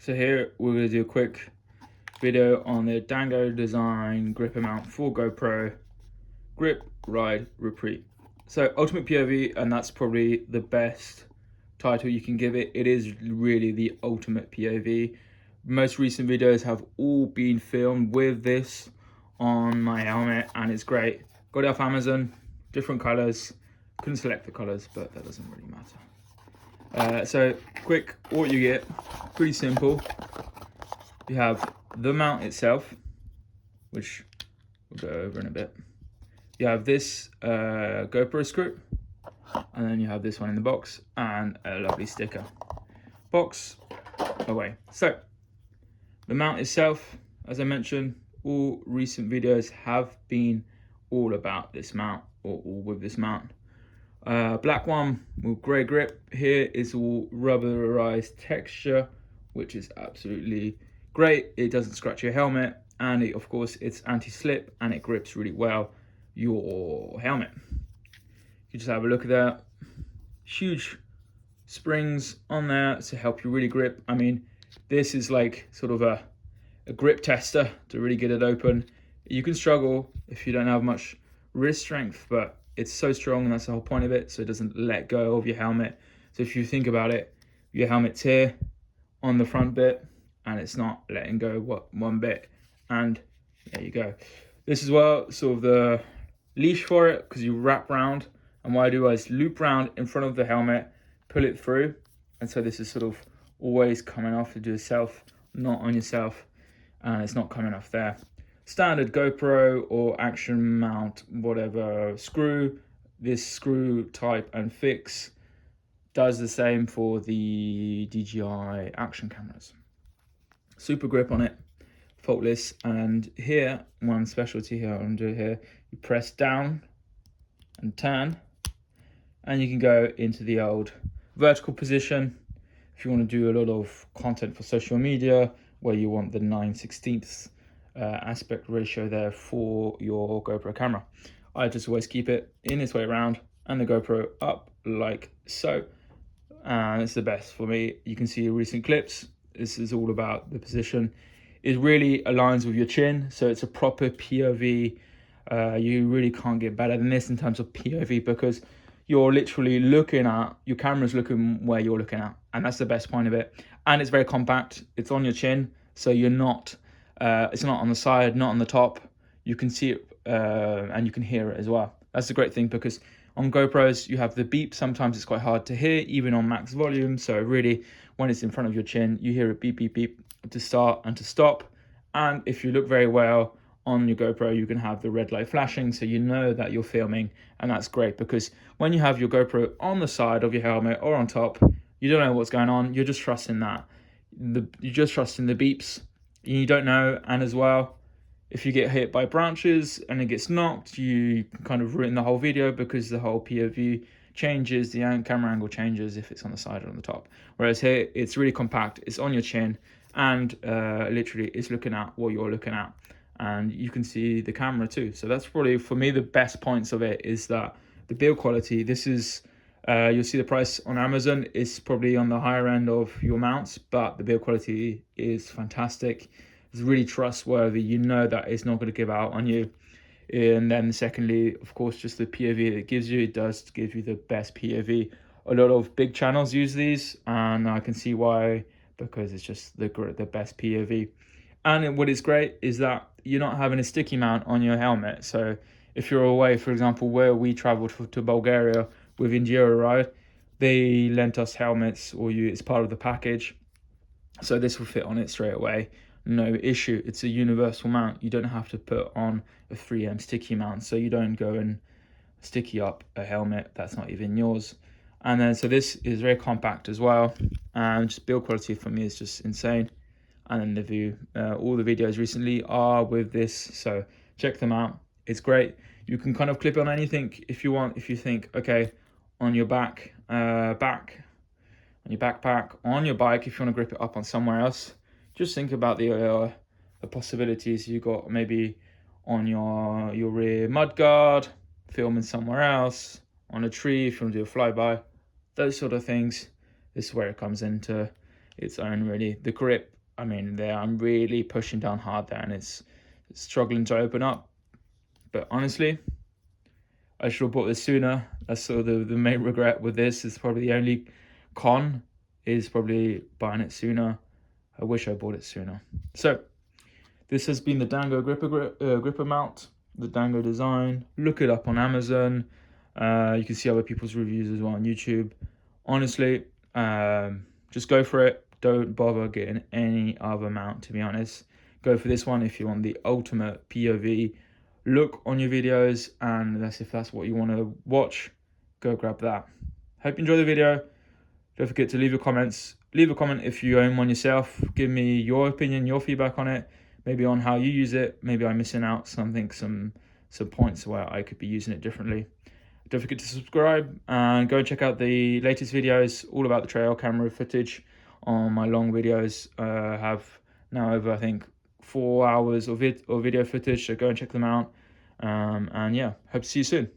So here we're going to do a quick video on the Dango design gripper mount for GoPro grip, ride, repeat. So ultimate POV, and that's probably the best title you can give it. It is really the ultimate POV. Most recent videos have all been filmed with this on my helmet, and it's great. Got it off Amazon, different colors. Couldn't select the colors, but that doesn't really matter. So quick, what you get, pretty simple. You have the mount itself, which we'll go over in a bit. You have this GoPro screw, and then you have this one in the box, and a lovely sticker. Box away. So the mount itself, as I mentioned, all recent videos have been all about this mount, or all with this mount. Black one with grey grip. Here is all rubberized texture, which is absolutely great. It doesn't scratch your helmet, and of course it's anti-slip, and it grips really well your helmet. You just have a look at that. Huge springs on there to help you really grip. I mean, this is like sort of a grip tester to really get it open. You can struggle if you don't have much wrist strength, but it's so strong, and that's the whole point of it, so it doesn't let go of your helmet. So if you think about it, your helmet's here on the front bit, and it's not letting go one bit, and there you go. This as well, sort of the leash for it, because you wrap round, and what I do is loop round in front of the helmet, pull it through, and so this is sort of always coming off to do yourself, not on yourself, and it's not coming off there. Standard GoPro or action mount, whatever screw, this screw type and fix does the same for the DJI action cameras. Super grip on it, faultless. And here, one specialty here I'm doing here, you press down and turn, and you can go into the old vertical position if you want to do a lot of content for social media, where you want the 9/16 aspect ratio there for your GoPro camera. I just always keep it in this way around, and the GoPro up like so, and it's the best for me. You can see recent clips. This is all about the position. It really aligns with your chin, so it's a proper POV. You really can't get better than this in terms of POV, because you're literally looking at, your camera's looking where you're looking at, and that's the best point of it. And it's very compact. It's on your chin, so you're not, it's not on the side, not on the top. You can see it, and you can hear it as well. That's the great thing, because on GoPros, you have the beep. Sometimes it's quite hard to hear, even on max volume. So really, when it's in front of your chin, you hear it beep, beep, beep to start and to stop. And if you look very well on your GoPro, you can have the red light flashing, so you know that you're filming. And that's great, because when you have your GoPro on the side of your helmet or on top, you don't know what's going on. You're just trusting that. You're just trusting the beeps. You don't know. And as well, if you get hit by branches and it gets knocked, you can kind of ruin the whole video, because the whole POV changes, the camera angle changes if it's on the side or on the top. Whereas here, it's really compact, it's on your chin, and literally it's looking at what you're looking at, and you can see the camera too. So that's probably, for me, the best points of it is that the build quality. This is, you'll see the price on Amazon is probably on the higher end of your mounts, but the build quality is fantastic. It's really trustworthy. You know that it's not going to give out on you. And then secondly, of course, just the POV that it gives you. It does give you the best POV. A lot of big channels use these, and I can see why, because it's just the best POV. And what is great is that you're not having a sticky mount on your helmet. So if you're away, for example, where we traveled to Bulgaria with Enduro Ride, they lent us helmets, or it's part of the package. So this will fit on it straight away. No issue. It's a universal mount. You don't have to put on a 3M sticky mount, so you don't go and sticky up a helmet that's not even yours. And then so this is very compact as well, and just build quality for me is just insane. And then the view, all the videos recently are with this, so check them out. It's great. You can kind of clip on anything if you want. If you think, okay, on your on your backpack, on your bike, if you want to grip it up on somewhere else, just think about the possibilities. You got maybe on your rear mudguard, filming somewhere else, on a tree if you want to do a flyby, those sort of things. This is where it comes into its own, really. The grip I mean, there I'm really pushing down hard there, and it's struggling to open up. But honestly, I should have bought this sooner. That's sort of the main regret with this. It's probably the only con is probably buying it sooner. I wish I bought it sooner. So this has been the Dango Gripper Mount, the Dango design. Look it up on Amazon. You can see other people's reviews as well on YouTube. Honestly, just go for it. Don't bother getting any other mount, to be honest. Go for this one if you want the ultimate POV look on your videos, and if that's what you want to watch, go grab that. Hope you enjoy the video. Don't forget to leave your comments. Leave a comment if you own one yourself. Give me your opinion, your feedback on it, maybe on how you use it. Maybe I'm missing out something, some points where I could be using it differently. Don't forget to subscribe and go and check out the latest videos all about the trail camera footage on my long videos. Have now over, I think, 4 hours of video footage, so go and check them out. And yeah, hope to see you soon.